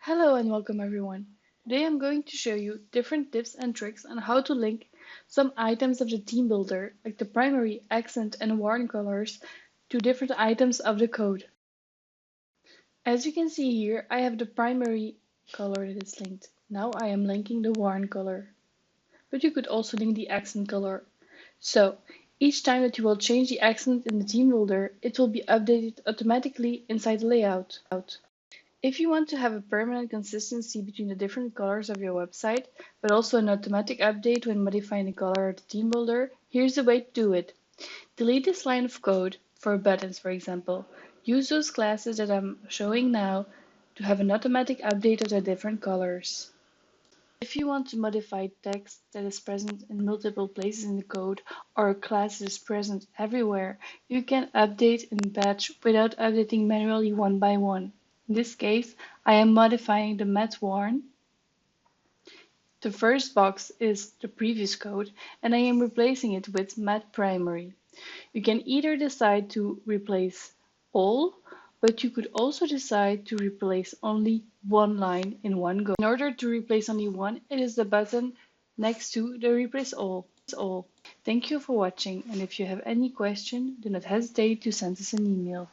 Hello and welcome everyone. Today I'm going to show you different tips and tricks on how to link some items of the theme builder, like the primary, accent and warn colors, to different items of the code. As you can see here, I have the primary color that is linked. Now I am linking the warn color. But you could also link the accent color. So each time that you will change the accent in the theme builder, it will be updated automatically inside the layout. If you want to have a permanent consistency between the different colors of your website, but also an automatic update when modifying the color of the theme builder, here's the way to do it. Delete this line of code for buttons, for example. Use those classes that I'm showing now to have an automatic update of the different colors. If you want to modify text that is present in multiple places in the code or a class that is present everywhere, you can update in batch without updating manually one by one. In this case, I am modifying the mat warn. The first box is the previous code, and I am replacing it with mat primary. You can either decide to replace all, but you could also decide to replace only one line in one go. In order to replace only one, it is the button next to the replace all. Thank you for watching, and if you have any question, do not hesitate to send us an email.